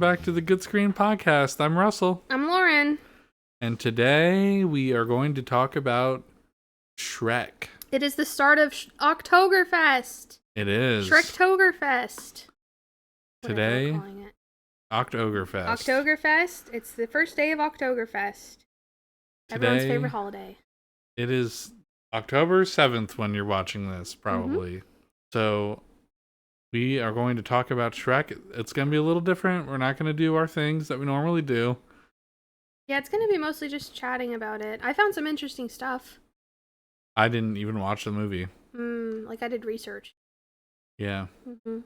back to the Good Screen Podcast. I'm Russell. I'm Lauren. And today we are going to talk about Shrek. It is the start of OctOgre Fest. It is. Shrektober Fest. Today, OctOgre Fest. OctOgre Fest. It's the first day of OctOgre Fest. Everyone's favorite holiday. It is October 7th when you're watching this, probably. Mm-hmm. So we are going to talk about Shrek. It's going to be a little different. We're not going to do our things that we normally do. Yeah, it's going to be mostly just chatting about it. I found some interesting stuff. I didn't even watch the movie. Like I did research. Yeah. Mm-hmm.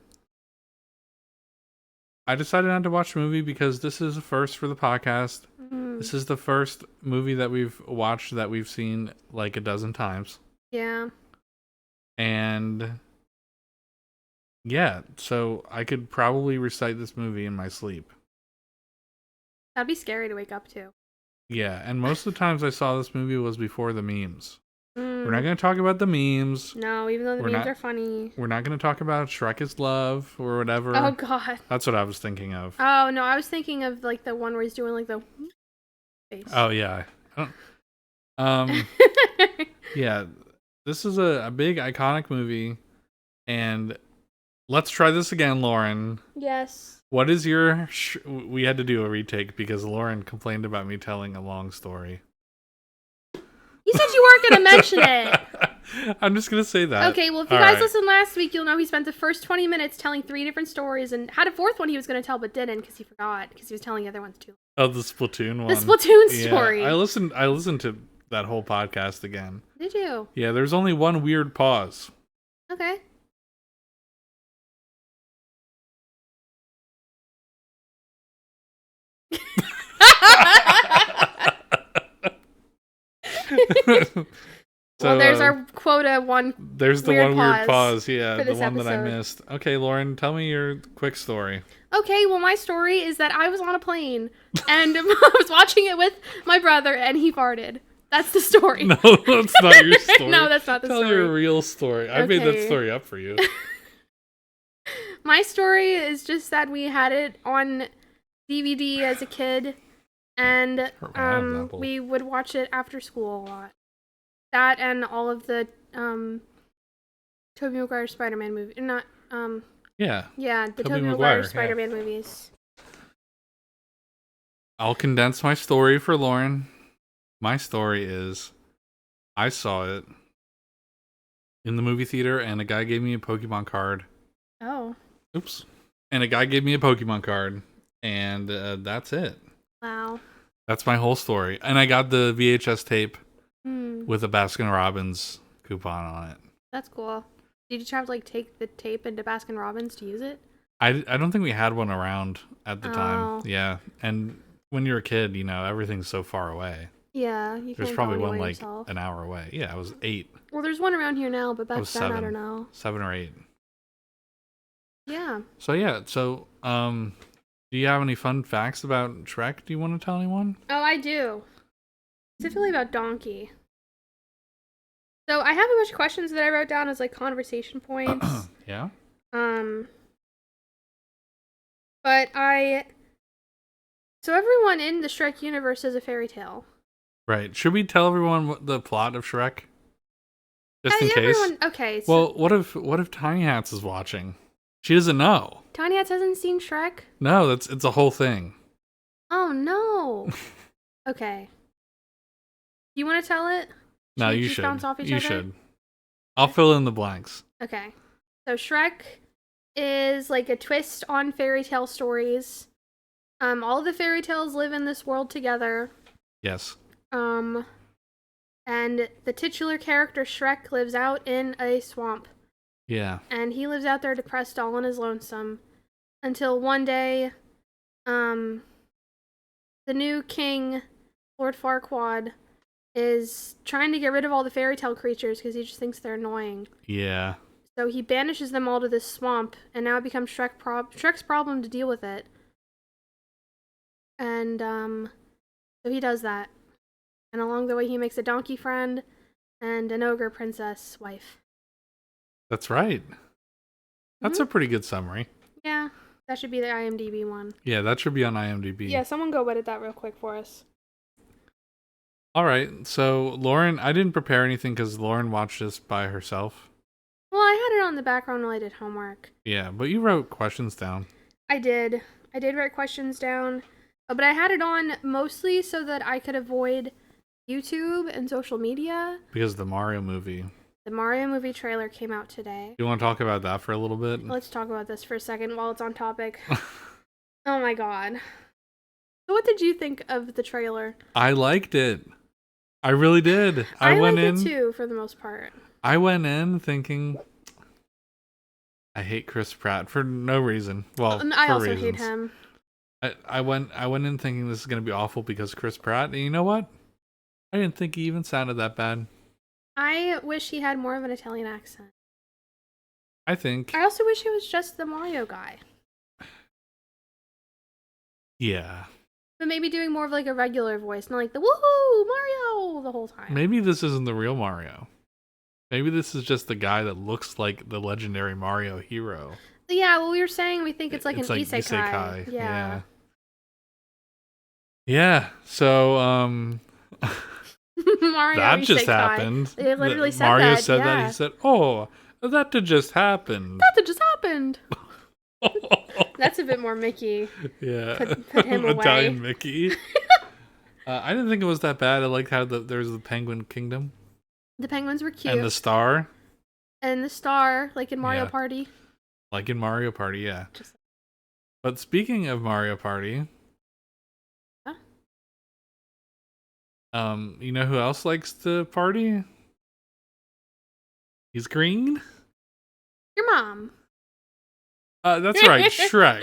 I decided not to watch the movie because this is a first for the podcast. Mm-hmm. This is the first movie that we've watched that we've seen like a dozen times. Yeah. And yeah, so I could probably recite this movie in my sleep. That'd be scary to wake up to. Yeah, and most of the times I saw this movie was before the memes. We're not going to talk about the memes. No, even though the memes are funny. We're not going to talk about Shrek is Love or whatever. Oh, God. That's what I was thinking of. Oh, no, I was thinking of like the one where he's doing like the face. Oh, yeah. Yeah, this is a big iconic movie, and let's try this again, Lauren. Yes. What is your... we had to do a retake because Lauren complained about me telling a long story. You said you weren't going to mention it. I'm just going to say that. Okay, well, if you guys listened last week, you'll know he spent the first 20 minutes telling 3 different stories and had a fourth one he was going to tell but didn't because he forgot because he was telling the other ones too. Oh, the Splatoon one. The Splatoon story. I listened to that whole podcast again. Did you? Yeah, there's only one weird pause. Okay. So, well, there's our quota one. There's the one weird pause. Yeah, the one episode that I missed. Okay, Lauren, tell me your quick story. Okay, well, my story is that I was on a plane and I was watching it with my brother and he farted. That's the story. No, that's not your story. No, that's not the story. Tell your real story. I made that story up for you. My story is just that we had it on DVD as a kid, and we would watch it after school a lot. That and all of the Tobey Maguire Spider-Man movie. Not Yeah. Yeah, the Tobey Maguire Spider-Man movies. I'll condense my story for Lauren. My story is I saw it in the movie theater and a guy gave me a Pokemon card. Oh. Oops. And a guy gave me a Pokemon card, and that's it. Wow. That's my whole story. And I got the VHS tape with a Baskin-Robbins coupon on it. That's cool. Did you have to take the tape into Baskin-Robbins to use it? I don't think we had one around at the time. Yeah. And when you're a kid, everything's so far away. Yeah. There's probably one an hour away. Yeah, I was 8. Well, there's one around here now, but back then, I don't know. 7 or 8. Yeah. So, do you have any fun facts about Shrek? Do you want to tell anyone? Oh, I do. Specifically about Donkey. So, I have a bunch of questions that I wrote down as, conversation points. Yeah? But So, everyone in the Shrek universe is a fairy tale. Right. Should we tell everyone what the plot of Shrek? Just in case? Okay. So, well, what if Tiny Hats is watching? She doesn't know. Tiny Hats hasn't seen Shrek? No, it's a whole thing. Oh, no. Okay. You want to tell it? No, you should. Bounce off each other? Should. I'll fill in the blanks. Okay. So Shrek is a twist on fairy tale stories. All the fairy tales live in this world together. Yes. And the titular character Shrek lives out in a swamp. Yeah. And he lives out there depressed all on his lonesome until one day the new king, Lord Farquaad, is trying to get rid of all the fairy tale creatures because he just thinks they're annoying. Yeah. So he banishes them all to this swamp, and now it becomes Shrek's problem to deal with it. And so he does that. And along the way he makes a donkey friend and an ogre princess wife. That's right. That's a pretty good summary. Yeah. That should be the IMDb one. Yeah, that should be on IMDb. Yeah, someone go edit that real quick for us. All right. So, Lauren, I didn't prepare anything because Lauren watched this by herself. Well, I had it on the background while I did homework. Yeah, but you wrote questions down. I did. I did write questions down. But I had it on mostly so that I could avoid YouTube and social media. Because the Mario movie. The Mario movie trailer came out today. You want to talk about that for a little bit? Let's talk about this for a second while it's on topic. Oh my god. So what did you think of the trailer? I liked it. I really did. I liked it too, for the most part. I went in thinking I hate Chris Pratt for no reason. Well, I for also reasons. hate him. I went in thinking this is gonna be awful because Chris Pratt, and you know what? I didn't think he even sounded that bad. I wish he had more of an Italian accent. I think. I also wish he was just the Mario guy. Yeah. But maybe doing more of like a regular voice, not like the woohoo Mario the whole time. Maybe this isn't the real Mario. Maybe this is just the guy that looks like the legendary Mario hero. Yeah, well, we were saying we think it's like an isekai. Isekai. Yeah. Yeah. So, Mario that just isekai. happened. It literally said Mario that. said yeah. that. He said, "Oh, that just happened." That just happened. That's a bit more Mickey. Yeah. Put him away. Italian Mickey. I didn't think it was that bad. I liked how there's the Penguin Kingdom. The penguins were cute. And the star. And the star, like in Mario Yeah. Party. Like in Mario Party, yeah. But speaking of Mario Party, huh? You know who else likes to party? He's green. Your mom. That's right, Shrek.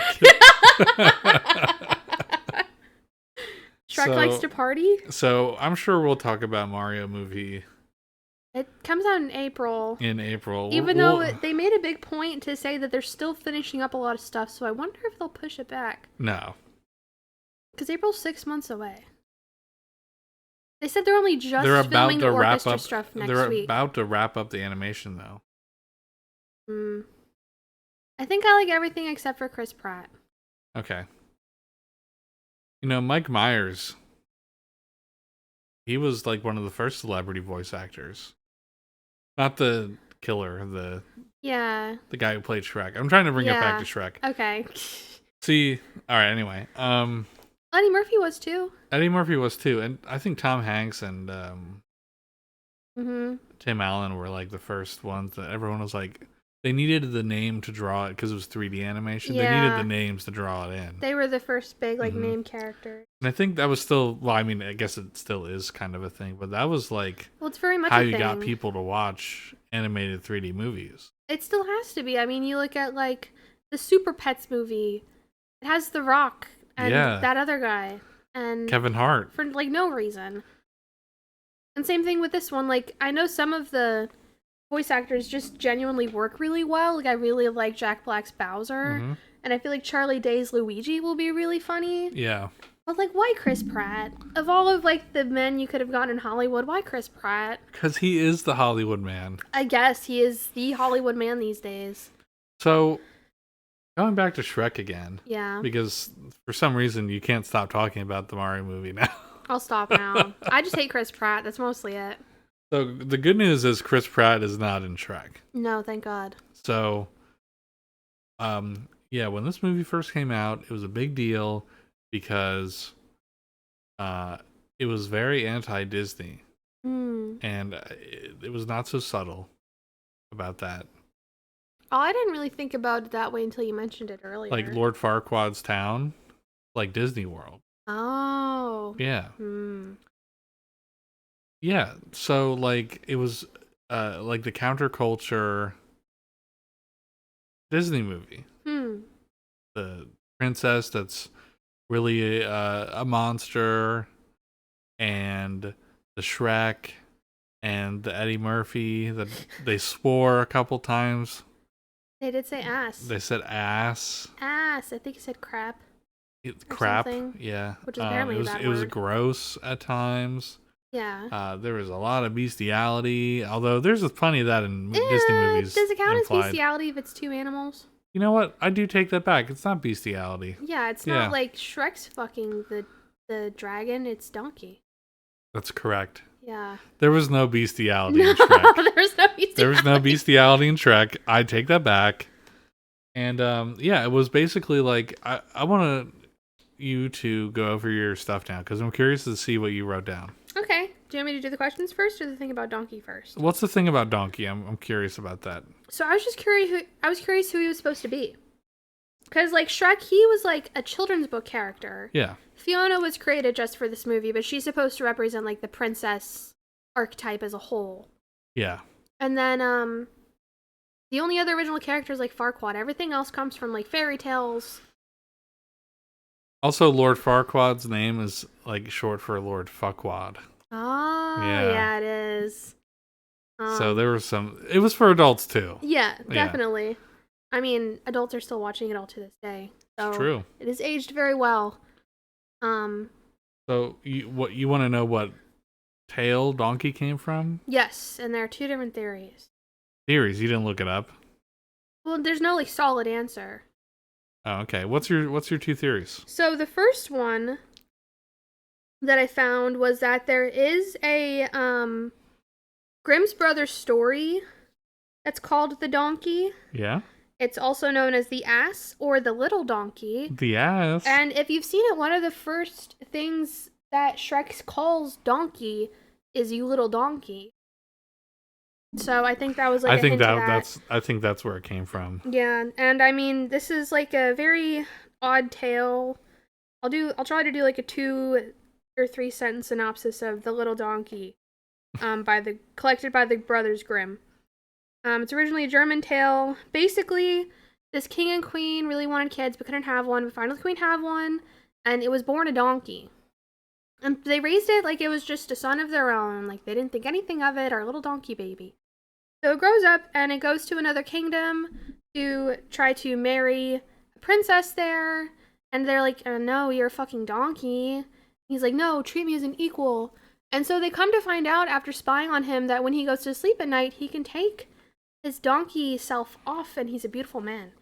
Shrek likes to party? So I'm sure we'll talk about Mario movie. It comes out in April. Even though they made a big point to say that they're still finishing up a lot of stuff, so I wonder if they'll push it back. No. Because April's 6 months away. They said they're only just filming the orchestra stuff next week. They're about to wrap up the animation, though. I think I like everything except for Chris Pratt. Okay. You know, Mike Myers, he was like one of the first celebrity voice actors. Not the killer, the guy who played Shrek. I'm trying to bring it back to Shrek. Okay. See, all right, anyway. Eddie Murphy was too. Eddie Murphy was too, and I think Tom Hanks and Tim Allen were like the first ones that everyone was like, they needed the name to draw it because it was 3D animation. Yeah. They needed the names to draw it in. They were the first big name characters. And I think that was still, well, I mean, I guess it still is kind of a thing, but that was like, well, it's very much how a you thing. got people to watch animated 3D movies. It still has to be. I mean, you look at like the Super Pets movie. It has The Rock and that other guy and Kevin Hart for like no reason. And same thing with this one. Like I know some of the voice actors just genuinely work really well. Like I really like Jack Black's Bowser, and I feel like Charlie Day's Luigi will be really funny. Yeah. But like, why Chris Pratt? Of all of like the men you could have gotten in Hollywood, why Chris Pratt? Because he is the Hollywood man. I guess he is the Hollywood man these days. So, going back to Shrek again. Yeah. Because for some reason you can't stop talking about the Mario movie now. I'll stop now. I just hate Chris Pratt. That's mostly it. So the good news is Chris Pratt is not in Shrek. No, thank God. So, yeah, when this movie first came out, it was a big deal because it was very anti-Disney. And it was not so subtle about that. Oh, I didn't really think about it that way until you mentioned it earlier. Like Lord Farquaad's town, like Disney World. Oh. Yeah. Yeah, so like it was like the counterculture Disney movie. The princess that's really a monster, and the Shrek, and the Eddie Murphy that they swore a couple times. They did say ass. They said ass. Ass. I think he said crap. Crap. Something, yeah. Which is apparently a bad it was word. gross at times. Yeah. There was a lot of bestiality, although there's plenty of that in Disney movies. Does it count implied. as bestiality if it's two animals? You know what? I do take that back. It's not bestiality. Yeah, it's Yeah. not like Shrek's fucking the dragon. It's Donkey. That's correct. Yeah. There was no bestiality No, in Shrek. there's no bestiality. There was no bestiality in Shrek. I take that back. And yeah, it was basically like I want you to go over your stuff now because I'm curious to see what you wrote down. Okay. Do you want me to do the questions first or the thing about Donkey first? What's the thing about Donkey? I'm curious about that. So I was just curious. I was curious who he was supposed to be. Because like Shrek, he was like a children's book character. Yeah. Fiona was created just for this movie, but she's supposed to represent like the princess archetype as a whole. Yeah. And then the only other original character is like Farquaad. Everything else comes from like fairy tales. Also, Lord Farquaad's name is like short for Lord Fuckwad. Oh, yeah, it is. So there was some. It was for adults too. Yeah, definitely. Yeah. I mean, adults are still watching it all to this day. So it's true. It is aged very well. So you want to know what tale Donkey came from? Yes, and there are two different theories. Theories? You didn't look it up? Well, there's no like solid answer. Oh, okay. What's your two theories? So the first one that I found was that there is a Grimm's Brothers story that's called The Donkey. Yeah. It's also known as the Ass or the Little Donkey. The Ass. And if you've seen it, one of the first things that Shrek calls Donkey is "you little donkey." So I think that was like I think that's where it came from. Yeah, and I mean this is like a very odd tale. I'll try to do like a 2 or 3 sentence synopsis of The Little Donkey, collected by the Brothers Grimm. It's originally a German tale. Basically, this king and queen really wanted kids but couldn't have one. But finally, the queen had one, and it was born a donkey. And they raised it like it was just a son of their own. Like they didn't think anything of it, our little donkey baby. So it grows up and it goes to another kingdom to try to marry a princess there. And they're like, no, you're a fucking donkey. He's like, no, treat me as an equal. And so they come to find out after spying on him that when he goes to sleep at night, he can take his donkey self off and he's a beautiful man.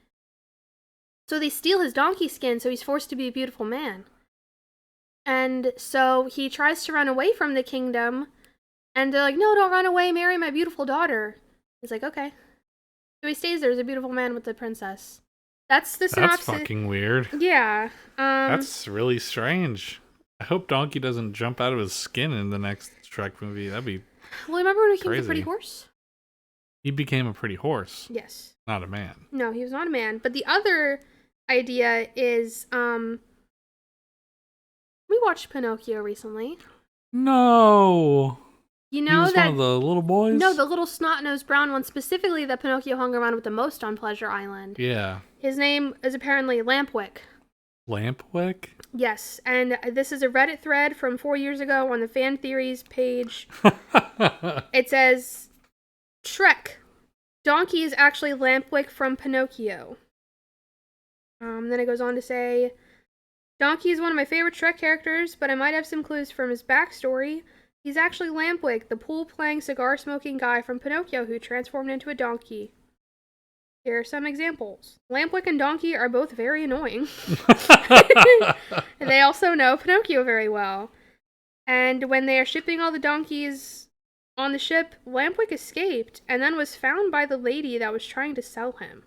So they steal his donkey skin, so he's forced to be a beautiful man. And so he tries to run away from the kingdom, and they're like, no, don't run away, marry my beautiful daughter. He's like, okay. So he stays there as a beautiful man with the princess. That's the synopsis. That's fucking weird. Yeah. That's really strange. I hope Donkey doesn't jump out of his skin in the next Shrek movie. That'd be Well, remember when he became crazy. a pretty horse? He became a pretty horse. Yes. Not a man. No, he was not a man. But the other idea is, we watched Pinocchio recently. No. You know he was that one of the little boys? No, the little snot-nosed brown one, specifically that Pinocchio hung around with the most on Pleasure Island. Yeah. His name is apparently Lampwick. Lampwick? Yes, and this is a Reddit thread from 4 years ago on the fan theories page. It says, Shrek. Donkey is actually Lampwick from Pinocchio. Then it goes on to say, Donkey is one of my favorite Shrek characters, but I might have some clues from his backstory. He's actually Lampwick, the pool-playing, cigar-smoking guy from Pinocchio who transformed into a donkey. Here are some examples. Lampwick and Donkey are both very annoying. And they also know Pinocchio very well. And when they are shipping all the donkeys on the ship, Lampwick escaped and then was found by the lady that was trying to sell him.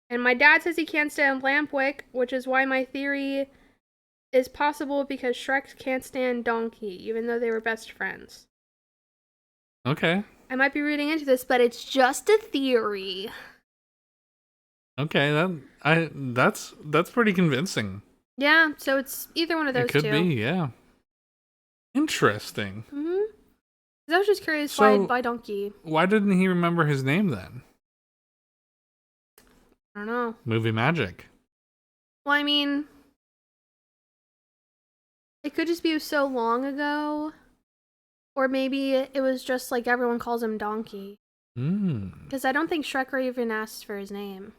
And my dad says he can't stand Lampwick, which is why my theory is possible because Shrek can't stand Donkey, even though they were best friends. Okay. I might be reading into this, but it's just a theory. Okay, that's pretty convincing. Yeah, so it's either one of those two. It could be, yeah. Interesting. Mm-hmm. I was just curious why Donkey. Why didn't he remember his name then? I don't know. Movie magic. Well, I mean, it could just be so long ago. Or maybe it was just like everyone calls him Donkey. Because I don't think Shrek even asks for his name.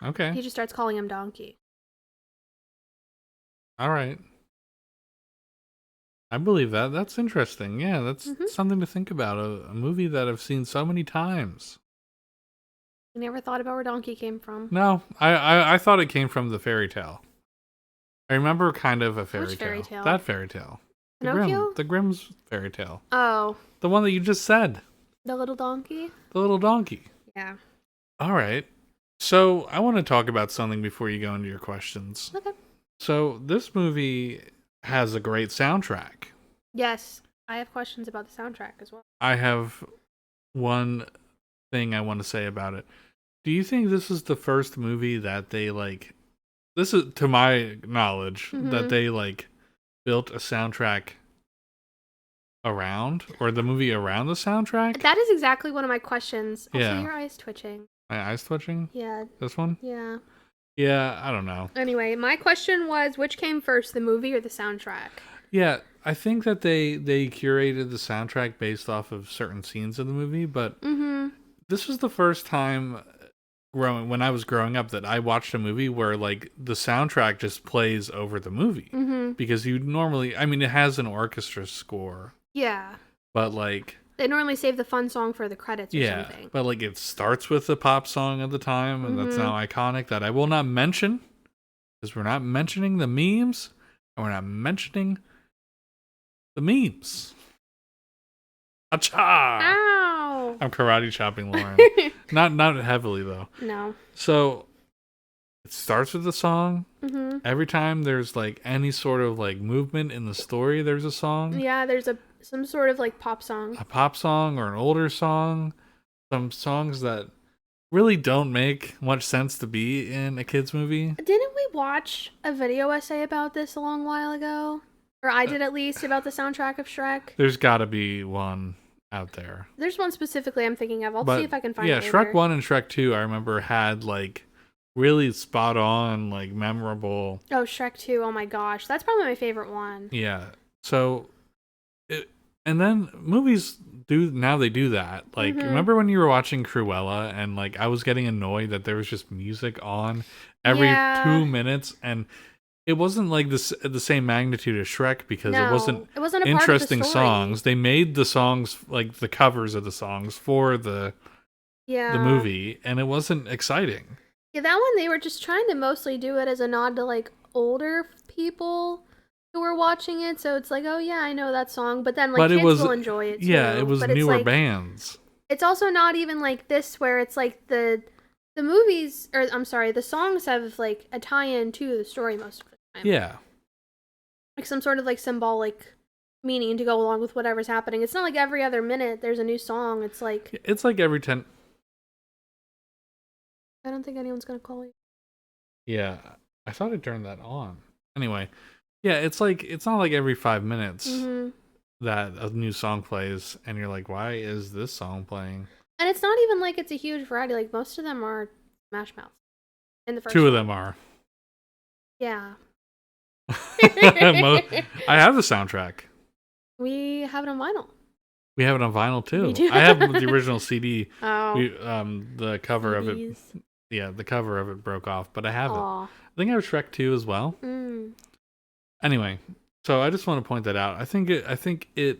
Okay. He just starts calling him Donkey. All right. I believe that. That's interesting. Yeah, that's something to think about. A movie that I've seen so many times. You never thought about where donkey came from. No, I thought it came from the fairy tale. I remember kind of a fairy Which tale. fairy tale? That fairy tale. Pinocchio? The Grimm's fairy tale. Oh, The one that you just said. the little donkey? The little donkey. Yeah. All right. So I want to talk about something before you go into your questions. Okay. So this movie has a great soundtrack. Yes. I have questions about the soundtrack as well. I have one thing I want to say about it. Do you think this is the first movie that they like? This is, to my knowledge, that they like built a soundtrack around, or the movie around the soundtrack? That is exactly one of my questions. Also, Yeah. your eyes twitching. My eyes twitching? Yeah. This one? Yeah. Yeah, I don't know. Anyway, my question was, which came first, the movie or the soundtrack? Yeah, I think that they curated the soundtrack based off of certain scenes in the movie, but this was the first time when I was growing up that I watched a movie where like the soundtrack just plays over the movie. Because you normally, I mean, it has an orchestra score. Yeah. But like they normally save the fun song for the credits or something. But like it starts with the pop song at the time, and that's now iconic, that I will not mention, because we're not mentioning the memes, and we're not mentioning the memes. Acha! Ow! I'm karate chopping Lauren. not heavily though. No. So it starts with the song. Mm-hmm. Every time there's like any sort of like movement in the story, there's a song. Yeah, there's some sort of like pop song. A pop song or an older song. Some songs that really don't make much sense to be in a kid's movie. Didn't we watch a video essay about this a long while ago? Or I did, at least, about the soundtrack of Shrek. There's got to be one out there. There's one specifically I'm thinking of. I'll see if I can find it. Yeah, later. Shrek 1 and Shrek 2, I remember, had like really spot on, like memorable. Oh, Shrek 2. Oh my gosh. That's probably my favorite one. Yeah. So, and then movies they do that. Like, remember when you were watching Cruella and like I was getting annoyed that there was just music on every 2 minutes, and it wasn't like the same magnitude as Shrek because it wasn't a interesting part of the story. songs. They made the songs, like the covers of the songs, for the movie, and it wasn't exciting. Yeah, that one they were just trying to mostly do it as a nod to like older people who were watching it. So it's like, oh yeah, I know that song, but then like kids will enjoy it too. Yeah, it was but newer it's like, bands. It's also not even like this where it's like the movies, or I'm sorry, the songs have like a tie-in to the story most of the time. Yeah. Like some sort of like symbolic meaning to go along with whatever's happening. It's not like every other minute there's a new song. It's like every 10. I don't think anyone's gonna call you. Yeah, I thought I turned that on. Anyway, yeah, it's not like every 5 minutes that a new song plays, and you're like, why is this song playing? And it's not even like it's a huge variety. Like most of them are Smash Mouth. In the first Two of them are. Yeah. I have the soundtrack. We have it on vinyl. We have it on vinyl too. We do. I have the original CD. Oh. The cover of it. Yeah, the cover of it broke off, but I have it. I think I have Shrek 2 as well. Anyway, so I just want to point that out. I think it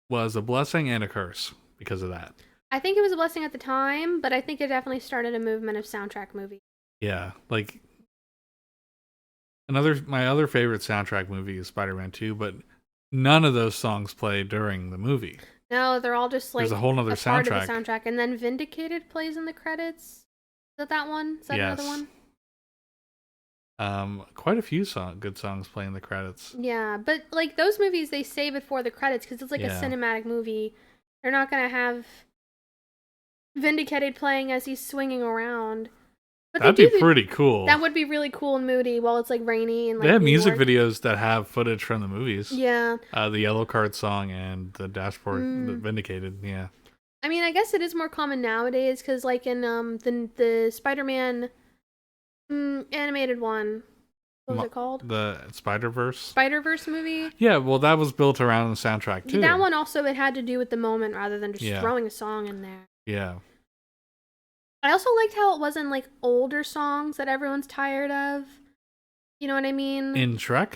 was a blessing and a curse because of that. I think it was a blessing at the time, but I think it definitely started a movement of soundtrack movies. Yeah, like my other favorite soundtrack movie is Spider-Man 2, but none of those songs play during the movie. No, they're all just like there's a whole nother part soundtrack. Of the soundtrack, and then Vindicated plays in the credits. Is that one? Is that another one? Quite a few good songs play in the credits. Yeah, but like those movies, they save it for the credits because it's like a cinematic movie. They're not gonna have Vindicated playing as he's swinging around. But that'd be pretty cool. That would be really cool and moody while it's like rainy and like. They have New music York. videos that have footage from the movies. Yeah. The Yellow Card song and the Dashboard Vindicated. Yeah. I mean, I guess it is more common nowadays because, like in the Spider-Man animated one, what was it called? The Spider-Verse. Spider-Verse movie. Yeah, well, that was built around the soundtrack too. That one also it had to do with the moment rather than just throwing a song in there. Yeah. I also liked how it wasn't like older songs that everyone's tired of. You know what I mean? In Shrek?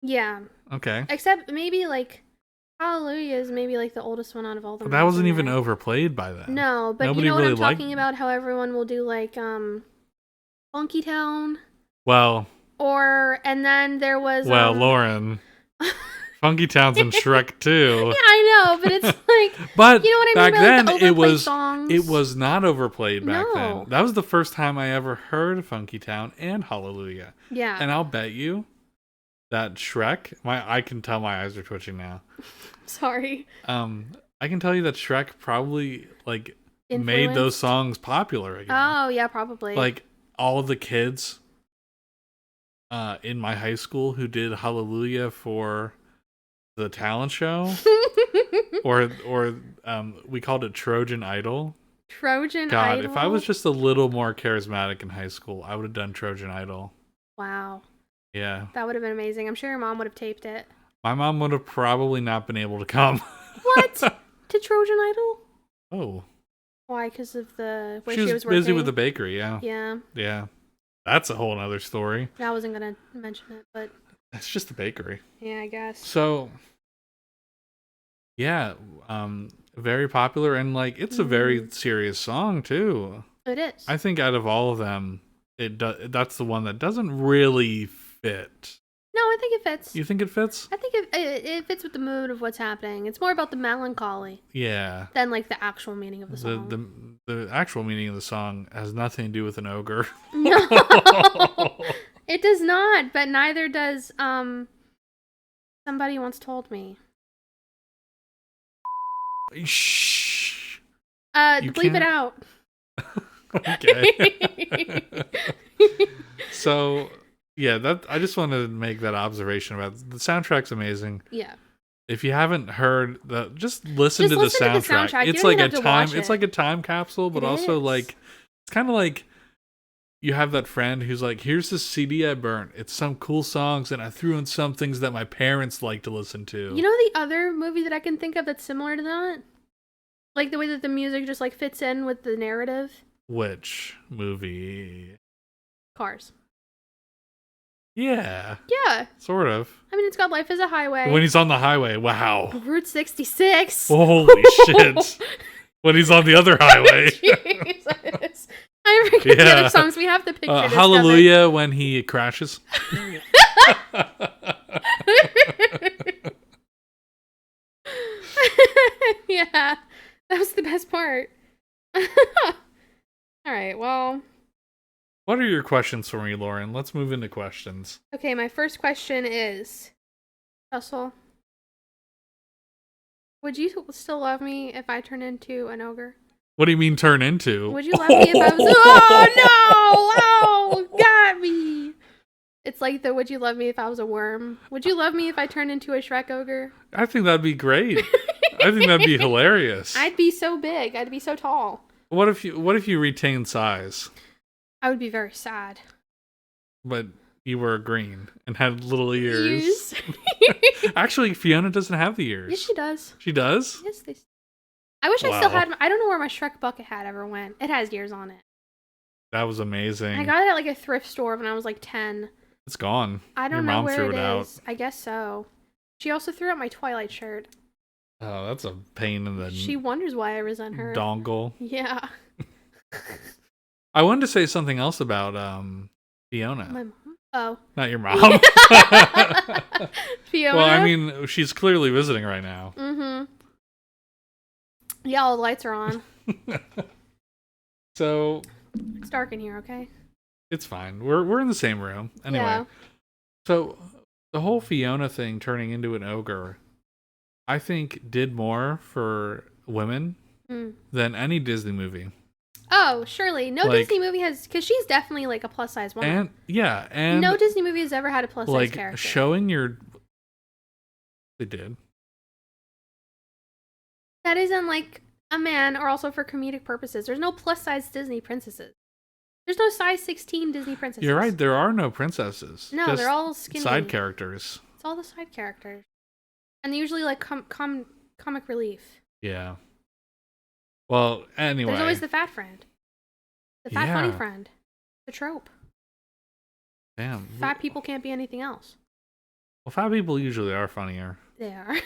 Yeah. Okay. Except maybe like Hallelujah is maybe like the oldest one out of all the. That wasn't even overplayed by then. No, but Nobody you know what really I'm talking about? How everyone will do like Funky Town. Well. And then there was Lauren. Funky Town's in Shrek too. Yeah, I know, but it's like, but you know what I back mean? then Like it was not overplayed back No. then. That was the first time I ever heard Funky Town and Hallelujah. Yeah. And I'll bet you that Shrek, I can tell my eyes are twitching now. Sorry. I can tell you that Shrek probably like Influenced? made those songs popular again. Oh, yeah, probably. Like all of the kids in my high school who did Hallelujah for the talent show or we called it Trojan Idol. Trojan God, Idol? if I was just a little more charismatic in high school, I would have done Trojan Idol. Wow. Yeah. That would have been amazing. I'm sure your mom would have taped it. My mom would have probably not been able to come. What? To Trojan Idol? Oh. Why? Because of the way she was working? busy with the bakery, yeah. Yeah. Yeah. That's a whole other story. I wasn't going to mention it, but... It's just a bakery. Yeah, I guess. So, yeah, very popular, and like it's a very serious song too. It is. I think out of all of them, that's the one that doesn't really fit. No, I think it fits. You think it fits? I think it fits with the mood of what's happening. It's more about the melancholy. Yeah. Than like the actual meaning of the song. The actual meaning of the song has nothing to do with an ogre. No. It does not, but neither does Somebody Once Told Me. Shh. Bleep it out. Okay. So, yeah, I just wanted to make that observation about the soundtrack's amazing. Yeah. If you haven't heard just listen to the soundtrack. It's like a time it's like a time capsule, but also like it's kind of like you have that friend who's like, here's the CD I burnt. It's some cool songs, and I threw in some things that my parents like to listen to. You know the other movie that I can think of that's similar to that? Like the way that the music just like fits in with the narrative? Which movie? Cars. Yeah. Yeah. Sort of. I mean, it's got Life is a Highway. When he's on the highway, wow. Route 66. Holy shit. When he's on the other highway. Jesus. I forget the other songs. We have the picture. Hallelujah when he crashes. Yeah. That was the best part. All right, well. What are your questions for me, Lauren? Let's move into questions. Okay, my first question is, Russell, would you still love me if I turned into an ogre? What do you mean turn into? Would you love me if I was... Oh, no! Oh, got me! It's like the would you love me if I was a worm? Would you love me if I turned into a Shrek ogre? I think that'd be great. I think that'd be hilarious. I'd be so big. I'd be so tall. What if you retain size? I would be very sad. But you were green and had little ears. Actually, Fiona doesn't have the ears. Yes, she does. She does? Yes, I wish I still had... I don't know where my Shrek bucket hat ever went. It has ears on it. That was amazing. I got it at like a thrift store when I was like 10. It's gone. I don't know where it is. I guess so. She also threw out my Twilight shirt. Oh, that's a pain in the... She wonders why I resent her. Dongle. Yeah. I wanted to say something else about Fiona. My mom? Oh. Not your mom. Fiona? Well, I mean, she's clearly visiting right now. Mm-hmm. Yeah, all the lights are on. So... It's dark in here, okay? It's fine. We're in the same room. Anyway. Yeah. So, the whole Fiona thing turning into an ogre, I think did more for women than any Disney movie. Oh, surely. No Disney movie has... Because she's definitely like a plus-size woman. And no Disney movie has ever had a plus-size character. Like, showing your... They did. That isn't like a man or also for comedic purposes. There's no plus-size Disney princesses. There's no size 16 Disney princesses. You're right. There are no princesses. No, they're all skinny. Side characters. It's all the side characters. And they usually like comic relief. Yeah. Well, anyway. There's always the fat friend. The fat funny friend. The trope. Damn. Fat people can't be anything else. Well, fat people usually are funnier. They are.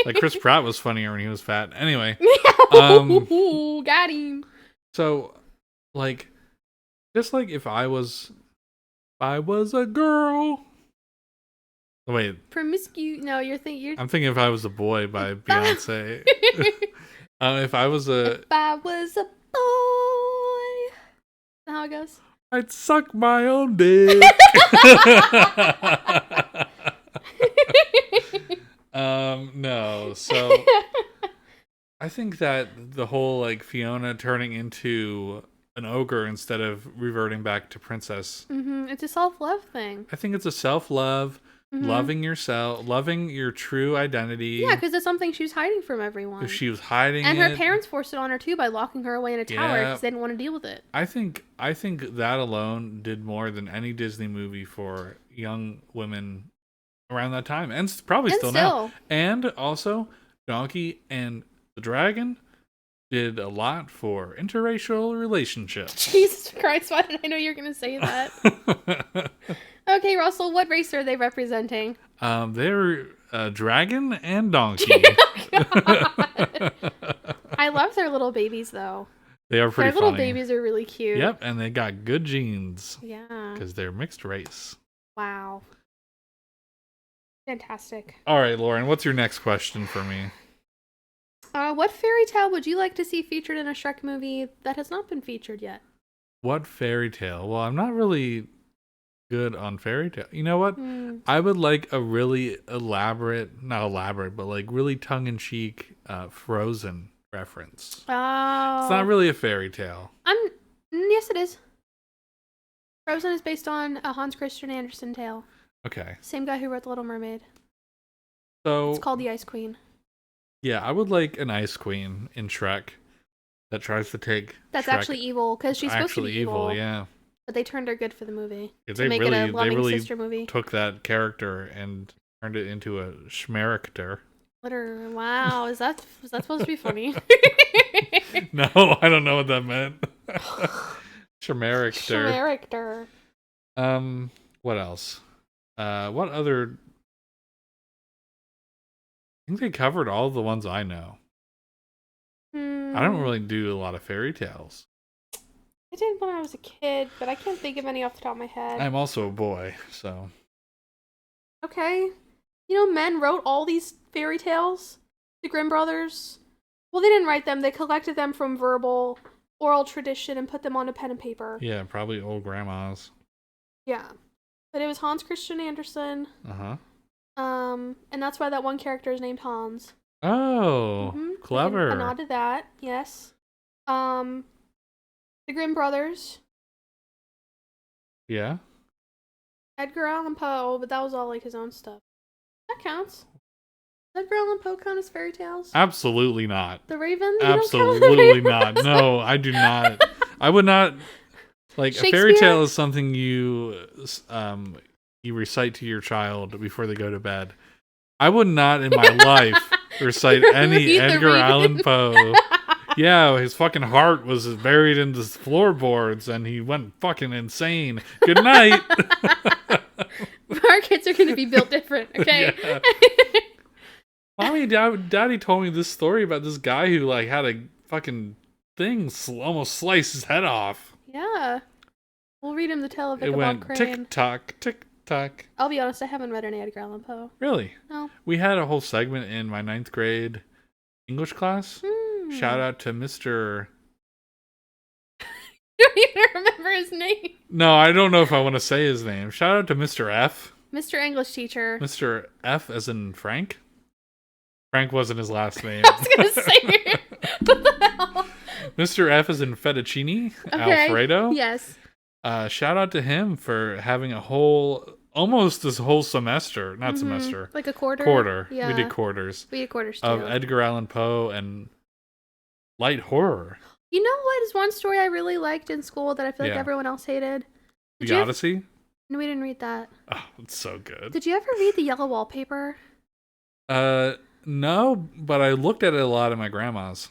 Like Chris Pratt was funnier when he was fat. Anyway, got him. so like, just like if I was a girl. Wait, Promiscuous. No, you're thinking. I'm thinking If I Was a Boy by Beyonce. If I was a If I was a boy. Is that how it goes? I'd suck my own dick. No. So I think that the whole like Fiona turning into an ogre instead of reverting back to princess. It's a self-love thing. I think it's a self-love, loving yourself, loving your true identity. Yeah, because it's something she was hiding from everyone. If she was hiding and it, her parents forced it on her too by locking her away in a tower because they didn't want to deal with it. I think that alone did more than any Disney movie for young women around that time, and probably still now. And also, Donkey and the Dragon did a lot for interracial relationships. Jesus Christ, why did I know you were going to say that? Okay, Russell, what race are they representing? They're dragon and donkey. God. I love their little babies, though. They are pretty funny. Their little babies are really cute. Yep, and they got good genes. Yeah. Because they're mixed race. Wow. Fantastic. All right, Lauren, what's your next question for me? What fairy tale would you like to see featured in a Shrek movie that has not been featured yet? What fairy tale? Well, I'm not really good on fairy tale. You know what? I would like a really not elaborate, but like really tongue-in-cheek Frozen reference. Oh. It's not really a fairy tale. Yes, it is. Frozen is based on a Hans Christian Andersen tale. Okay. Same guy who wrote The Little Mermaid. So it's called The Ice Queen. Yeah, I would like an ice queen in Shrek that tries to take That's Shrek. Actually evil, because she's supposed to be evil. Yeah. But they turned her good for the movie. Yeah, to make it a loving sister movie. Took that character and turned it into a schmericter. Wow, was that supposed to be funny? No, I don't know what that meant. Schmericter. What else? What other? I think they covered all the ones I know. I don't really do a lot of fairy tales. I did when I was a kid, but I can't think of any off the top of my head. I'm also a boy, so. Okay. You know, men wrote all these fairy tales. The Grimm brothers. Well, they didn't write them. They collected them from oral tradition and put them on a pen and paper. Yeah, probably old grandmas. Yeah. But it was Hans Christian Andersen. Uh-huh. And that's why that one character is named Hans. Oh, clever. A nod to that, yes. The Grimm brothers. Yeah. Edgar Allan Poe, but that was all like his own stuff. That counts. Does Edgar Allan Poe count as fairy tales? Absolutely not. The Raven? Absolutely not. No, I do not. I would not. Like, a fairy tale is something you recite to your child before they go to bed. I would not in my life recite any Edgar Allan Poe. Yeah, his fucking heart was buried in the floorboards and he went fucking insane. Good night. Our kids are going to be built different, okay? Yeah. Mommy, Daddy told me this story about this guy who like had a fucking thing almost slice his head off. Yeah. We'll read him the tale of It Ichabod went Crane. tick-tock, tick-tock. I'll be honest, I haven't read any Edgar Allan Poe. Really? No. We had a whole segment in my 9th grade English class. Shout out to Mr. I don't even remember his name. No, I don't know if I want to say his name. Shout out to Mr. F. Mr. English teacher. Mr. F as in Frank? Frank wasn't his last name. I was going to say, what the hell? Mr. F as in fettuccine, okay. Alfredo. Yes. Shout out to him for having almost this whole semester, not semester. Like a quarter? Quarter. Yeah. We did quarters. We did quarters too. Of Edgar Allan Poe and light horror. You know what is one story I really liked in school that I feel like everyone else hated? The Odyssey? No, we didn't read that. Oh, it's so good. Did you ever read The Yellow Wallpaper? No, but I looked at it a lot at my grandma's.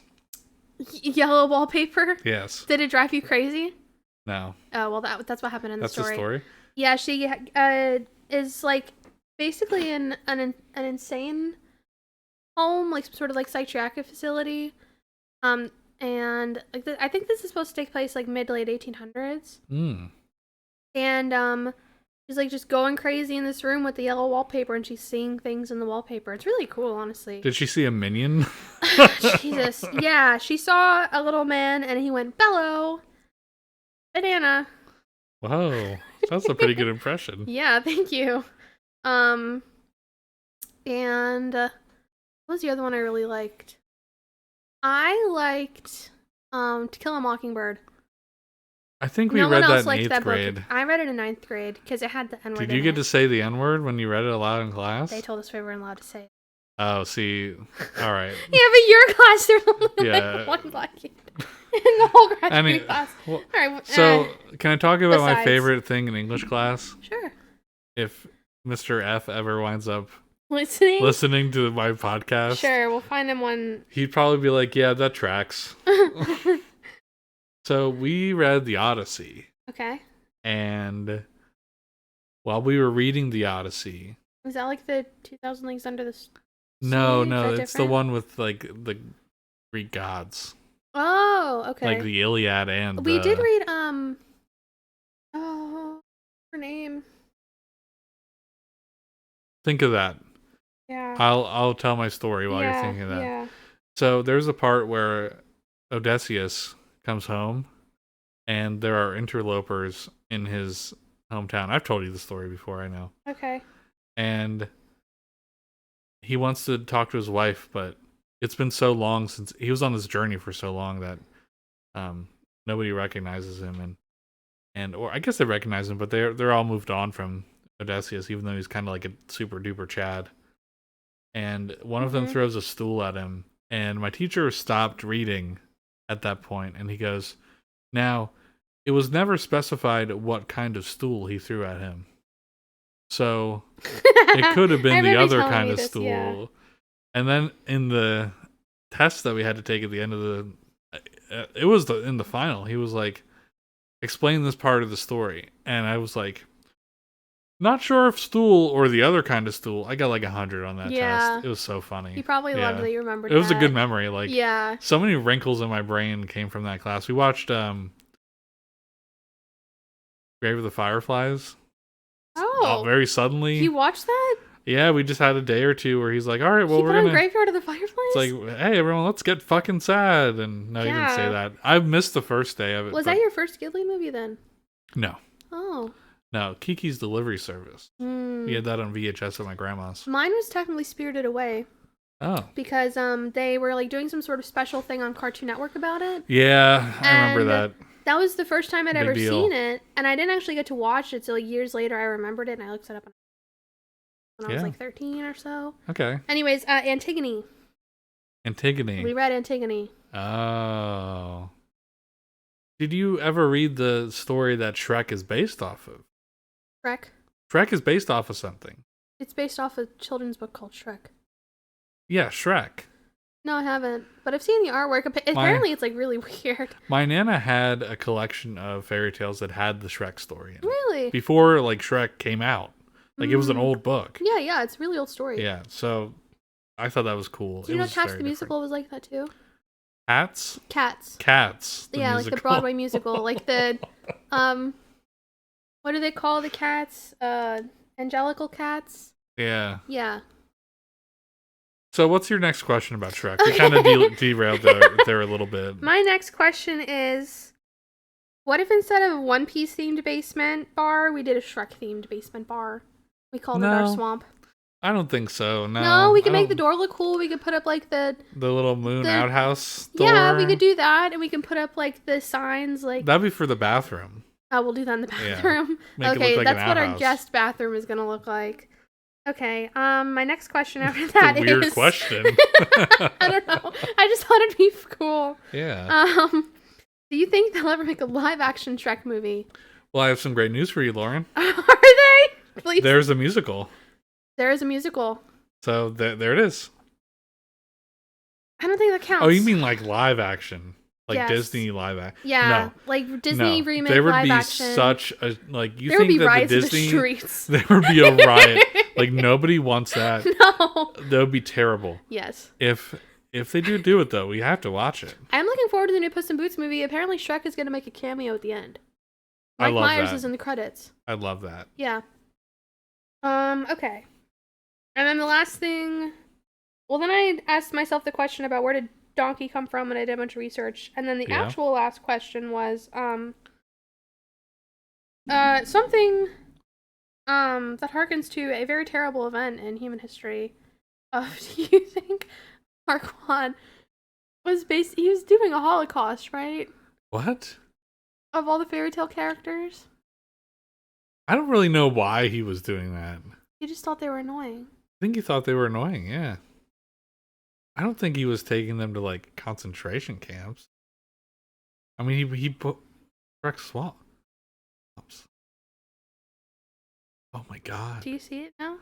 Yellow Wallpaper? Yes. Did it drive you crazy? No. Oh, well, that's what happened in the story. That's the story? Yeah, she is like basically an insane home, like some sort of like psychiatric facility. And like I think this is supposed to take place like mid to late 1800s. And she's like just going crazy in this room with the yellow wallpaper, and she's seeing things in the wallpaper. It's really cool, honestly. Did she see a minion? Jesus. Yeah, she saw a little man, and he went, "Bello, banana." Whoa, that's a pretty good impression. Yeah, thank you. And what was the other one I really liked? I liked To Kill a Mockingbird. I think we No read one else that in liked 8th that grade. book. I read it in 9th grade because it had the N word. Did you get to say the N word when you read it aloud in class? They told us we weren't allowed to say it. Oh, see, all right. Yeah, but your class, there was only Yeah. like one black kid in the whole graduating class. Well, All right. so, can I talk about my besides. favorite thing in English class? Sure. If Mr. F ever winds up Listening to my podcast, Sure, we'll find him one. he'd probably be like, yeah, that tracks. So we read the Odyssey, Okay. and while we were reading the Odyssey, Is that like the 2000 Leagues Under the Sea? no, Is that it's the different? one with like the Greek gods, Oh, okay. like the Iliad and We did read her name. Think of that. Yeah. I'll tell my story while you're thinking of that. Yeah. So there's a part where Odysseus comes home, and there are interlopers in his hometown. I've told you the story before, I know. Okay. And he wants to talk to his wife, but it's been so long since he was on this journey for so long that nobody recognizes him, and or I guess they recognize him, but they're all moved on from Odysseus, even though he's kind of like a super duper Chad. And one of them throws a stool at him, and my teacher stopped reading at that point, and he goes, "Now, it was never specified what kind of stool he threw at him. So it could have been the other kind of stool." Yeah. And then in the test that we had to take at the end of it was in the final, he was like, "Explain this part of the story." And I was like, not sure if stool or the other kind of stool. I got like 100 on that test. It was so funny. He probably loved that you remembered it was that. a good memory. Like, yeah. So many wrinkles in my brain came from that class. We watched Grave of the Fireflies. Oh. Very suddenly. You watched that? Yeah, we just had a day or two where he's like, all right, well, we're going going to... Graveyard of the Fireflies? It's like, hey, everyone, let's get fucking sad. And no, he didn't say that. I missed the first day of it. Was that your first Ghibli movie then? No. Oh. No, Kiki's Delivery Service. We had that on VHS at my grandma's. Mine was technically Spirited Away. Oh. Because they were like doing some sort of special thing on Cartoon Network about it. Yeah, I remember that. That was the first time I'd Big ever deal. seen it. And I didn't actually get to watch it. So like years later I remembered it and I looked it up when I was like 13 or so. Okay. Anyways, Antigone. Antigone. We read Antigone. Oh. Did you ever read the story that Shrek is based off of? Shrek? Shrek is based off of something. It's based off a children's book called Shrek. Yeah, Shrek. No, I haven't. But I've seen the artwork. Apparently it's like really weird. My Nana had a collection of fairy tales that had the Shrek story in it. Really? Before like Shrek came out. Like it was an old book. Yeah, it's a really old story. Yeah, so I thought that was cool. Do you know Cats the Musical was like that too? Cats? Cats. The yeah, musical. like the Broadway musical. Like the what do they call the cats? Angelical cats? Yeah. Yeah. So what's your next question about Shrek? We kind of derailed there a little bit. My next question is, what if instead of a One Piece themed basement bar, we did a Shrek themed basement bar? We called it our swamp. I don't think so. No, we could make the door look cool. We could put up like the little moon outhouse door. Yeah, we could do that, and we can put up like the signs. Like that'd be for the bathroom. Oh, we'll do that in the bathroom. Yeah. Okay, like that's what our guest bathroom is gonna look like. Okay, my next question after that is weird question. I don't know. I just thought it'd be cool. Yeah. Do you think they'll ever make a live action Shrek movie? Well, I have some great news for you, Lauren. Are they? Please. There's a musical. There is a musical. So there it is. I don't think that counts. Oh, you mean like live action? Like Yes. Disney live action. Yeah, No. like Disney No. remake There would live be action. such a like you There would think be that riots the in the Disney streets. there would be a riot. Like nobody wants that. No. That would be terrible. Yes. If they do it though, we have to watch it. I'm looking forward to the new Puss in Boots movie. Apparently Shrek is going to make a cameo at the end. I Mike love Myers that. is in the credits. I love that. Yeah. Okay. And then the last thing, well, then I asked myself the question about where did Donkey come from, and I did a bunch of research. And then the Yeah. actual last question was something that harkens to a very terrible event in human history. Do you think Farquaad was he was doing a Holocaust, right? What? Of all the fairy tale characters? I don't really know why he was doing that. He just thought they were annoying. I think he thought they were annoying, yeah. I don't think he was taking them to like concentration camps. I mean, he put Shrek swamp. Oh my god. Do you see it now?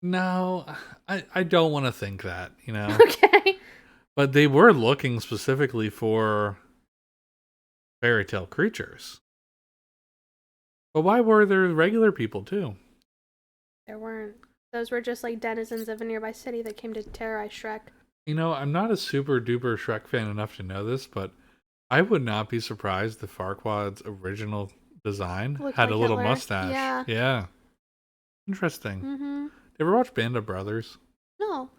No, I don't want to think that, you know. Okay. But they were looking specifically for fairy tale creatures. But why were there regular people too? There weren't. Those were just like denizens of a nearby city that came to terrorize Shrek. You know, I'm not a super duper Shrek fan enough to know this, but I would not be surprised if Farquaad's original design Looked had like a little Hitler. mustache. Yeah. Yeah. Interesting. Mm-hmm. You ever watch Band of Brothers? No.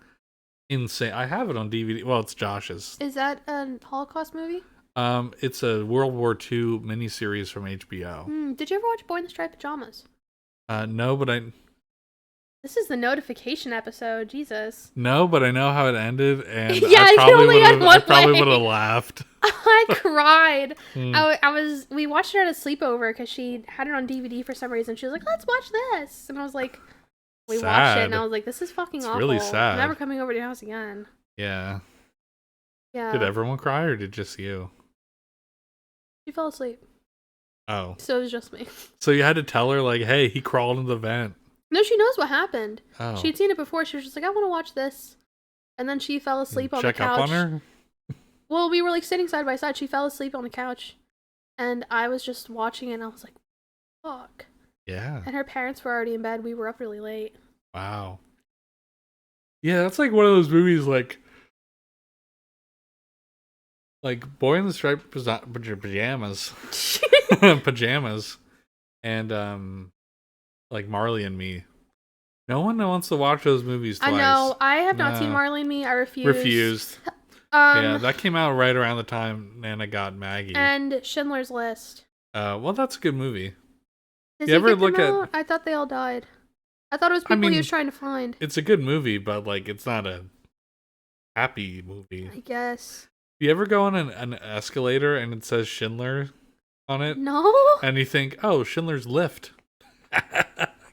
Insane. I have it on DVD. Well, it's Josh's. Is that a Holocaust movie? It's a World War II miniseries from HBO. Did you ever watch Boy in the Striped Pajamas? No, but I This is the notification episode. Jesus. no, but I know how it ended, and Yeah, I you probably only would had have. one I probably way. would have laughed. I cried. Hmm. We watched it at a sleepover because she had it on DVD for some reason. She was like, let's watch this. And I was like, we watched it, and Sad. I was like, this is fucking It's awful. really sad. I'm never coming over to your house again. Yeah. Yeah. Did everyone cry, or did just you? She fell asleep. Oh, So it was just me. so you had to tell her like, "Hey, he crawled in the vent." No, she knows what happened. Oh, She'd seen it before. She was just like, I want to watch this. And then she fell asleep on the check couch. up on her. Well, we were like sitting side by side. She fell asleep on the couch. And I was just watching it, and I was like, fuck. Yeah. And her parents were already in bed. We were up really late. Wow. Yeah, that's like one of those movies like Boy in the Striped pajamas, pajamas, and like Marley and Me. No one wants to watch those movies twice. I know. I have not seen No. Marley and Me. I refuse. Refused. Yeah, that came out right around the time Nana got Maggie. And Schindler's List. Well, that's a good movie. Does You he ever get them look at- out? I thought they all died. I thought it was people he was trying to find. It's a good movie, but like it's not a happy movie. I guess. You ever go on an escalator and it says Schindler on it? No? And you think, oh, Schindler's Lift.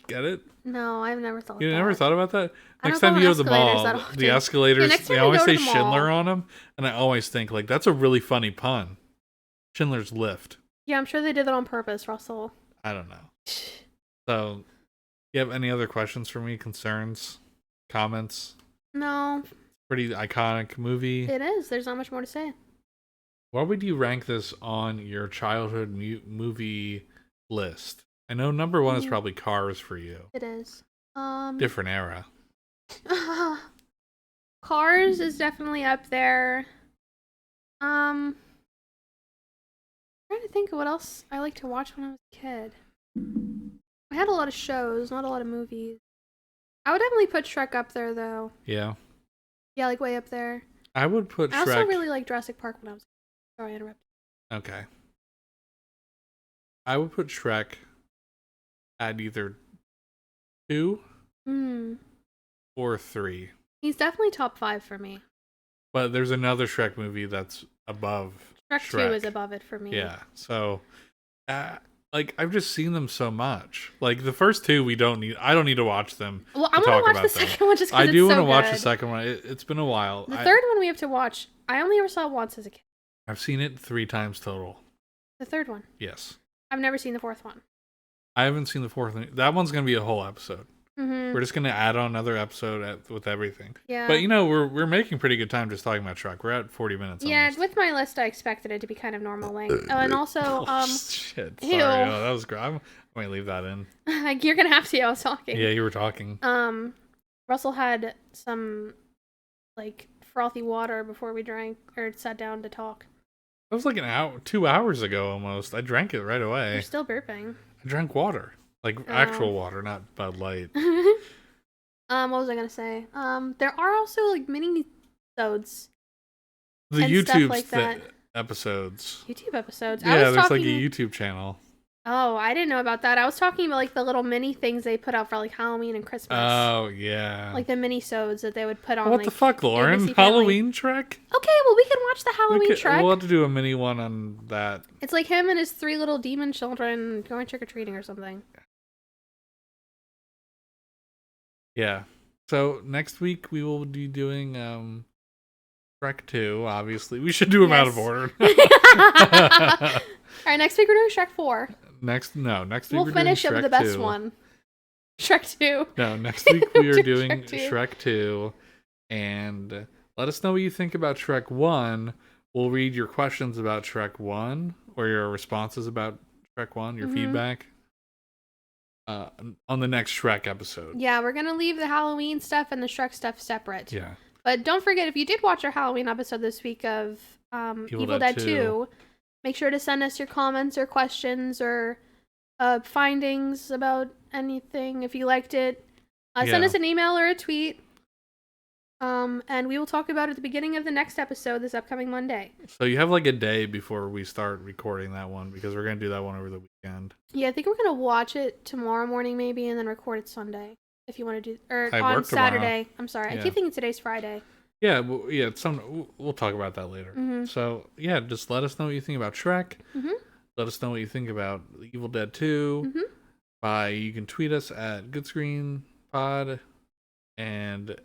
Get it? No, I've never thought You that. never thought about that? I Next don't time go you on go to the escalators mall, that often. the escalators, Yeah, next they time we always go to say the mall. Schindler on them. And I always think, like, that's a really funny pun. Schindler's Lift. Yeah, I'm sure they did that on purpose, Russell. I don't know. So, you have any other questions for me? Concerns? Comments? No, Pretty iconic movie. it is. There's not much more to say. What would you rank this on your childhood movie list? I know number one is probably Cars for you. It is. Different era. Cars is definitely up there. Trying to think of what else I liked to watch when I was a kid. I had a lot of shows, not a lot of movies. I would definitely put Shrek up there, though. Yeah. Yeah, like way up there. I would put I Shrek. also really liked Jurassic Park when I was. Sorry, I interrupted. Okay. I would put Shrek at either 2 or 3. He's definitely top 5 for me. But there's another Shrek movie that's above Shrek 2 is above it for me. Yeah. So, like, I've just seen them so much. Like, the first two, I don't need to watch them. Well, I want to watch the second one just because I do want to watch the second one. It's been a while. The third one we have to watch, I only ever saw once as a kid. I've seen it 3 times total. The third one. Yes. I've never seen the fourth one. I haven't seen the fourth one. That one's going to be a whole episode. Mm-hmm. We're just gonna add on another episode with everything. Yeah. But you know, we're making pretty good time just talking about Shrek. We're at 40 minutes. Yeah, Almost. with my list, I expected it to be kind of normal length. Oh, and also, oh, shit. Ew. Sorry. Oh, that was great. I might leave that in. You're gonna have to. I was talking. Yeah, you were talking. Russell had some like frothy water before we drank or sat down to talk. That was like 2 hours ago almost. I drank it right away. You're still burping. I drank water. Like actual water, not Bud Light. What was I gonna say? There are also like mini episodes. The and YouTube stuff like that. episodes. YouTube episodes. Yeah, there's like a YouTube channel. Oh, I didn't know about that. I was talking about like the little mini things they put out for like Halloween and Christmas. Oh yeah. Like the mini-sodes that they would put on. What like, the fuck, Lauren? ABC Halloween Shrek? Okay, well we can watch the Halloween Shrek. We'll have to do a mini one on that. It's like him and his 3 little demon children going trick-or-treating or something. Yeah. So next week we will be doing Shrek 2, obviously. We should do them out of order. Alright, next week we're doing Shrek 4. Next week we'll we're finish doing it Shrek with the best 2. one. Shrek 2. No, next week we are doing Shrek 2. Shrek 2. And let us know what you think about Shrek 1. We'll read your questions about Shrek 1 or your responses about Shrek 1, your feedback. On the next Shrek episode. Yeah, we're gonna leave the Halloween stuff and the Shrek stuff separate. Yeah. But don't forget, if you did watch our Halloween episode this week of Evil Dead 2, make sure to send us your comments or questions or findings about anything if you liked it. Send us an email or a tweet. And we will talk about it at the beginning of the next episode this upcoming Monday. So you have like a day before we start recording that one because we're going to do that one over the weekend. Yeah, I think we're going to watch it tomorrow morning maybe and then record it Sunday if you want to do or I on work Saturday. Tomorrow. I'm sorry. Yeah. I keep thinking today's Friday. Yeah, we'll talk about that later. Mm-hmm. So, yeah, just let us know what you think about Shrek. Mm-hmm. Let us know what you think about Evil Dead 2. Mm-hmm. You can tweet us at goodscreenpod and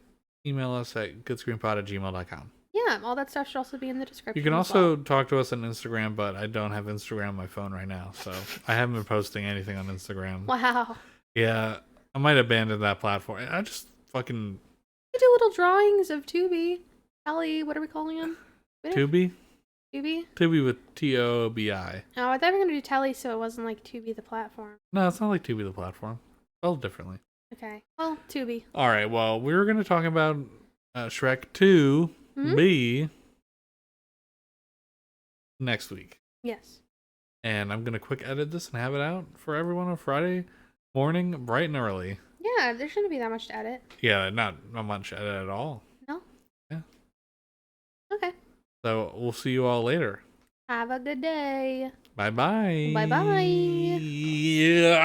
email us at goodscreenpod@gmail.com. Yeah, all that stuff should also be in the description. You can also talk to us on Instagram, but I don't have Instagram on my phone right now, so I haven't been posting anything on Instagram. Wow. Yeah, I might abandon that platform. I just fucking... We do little drawings of Tubi. Ellie, what are we calling him? Tubi? Tubi? Tubi with T-O-B-I. Oh, I thought we were going to do Telly so it wasn't like Tubi the platform. No, it's not like Tubi the platform. Spelled differently. Okay. Well, Tubi. All right, well, we were going to talk about Shrek 2 B next week. Yes. And I'm going to quick edit this and have it out for everyone on Friday morning, bright and early. Yeah, there shouldn't be that much to edit. Yeah, not much edit at all. No? Yeah. Okay. So we'll see you all later. Have a good day. Bye-bye. Bye-bye. Yeah.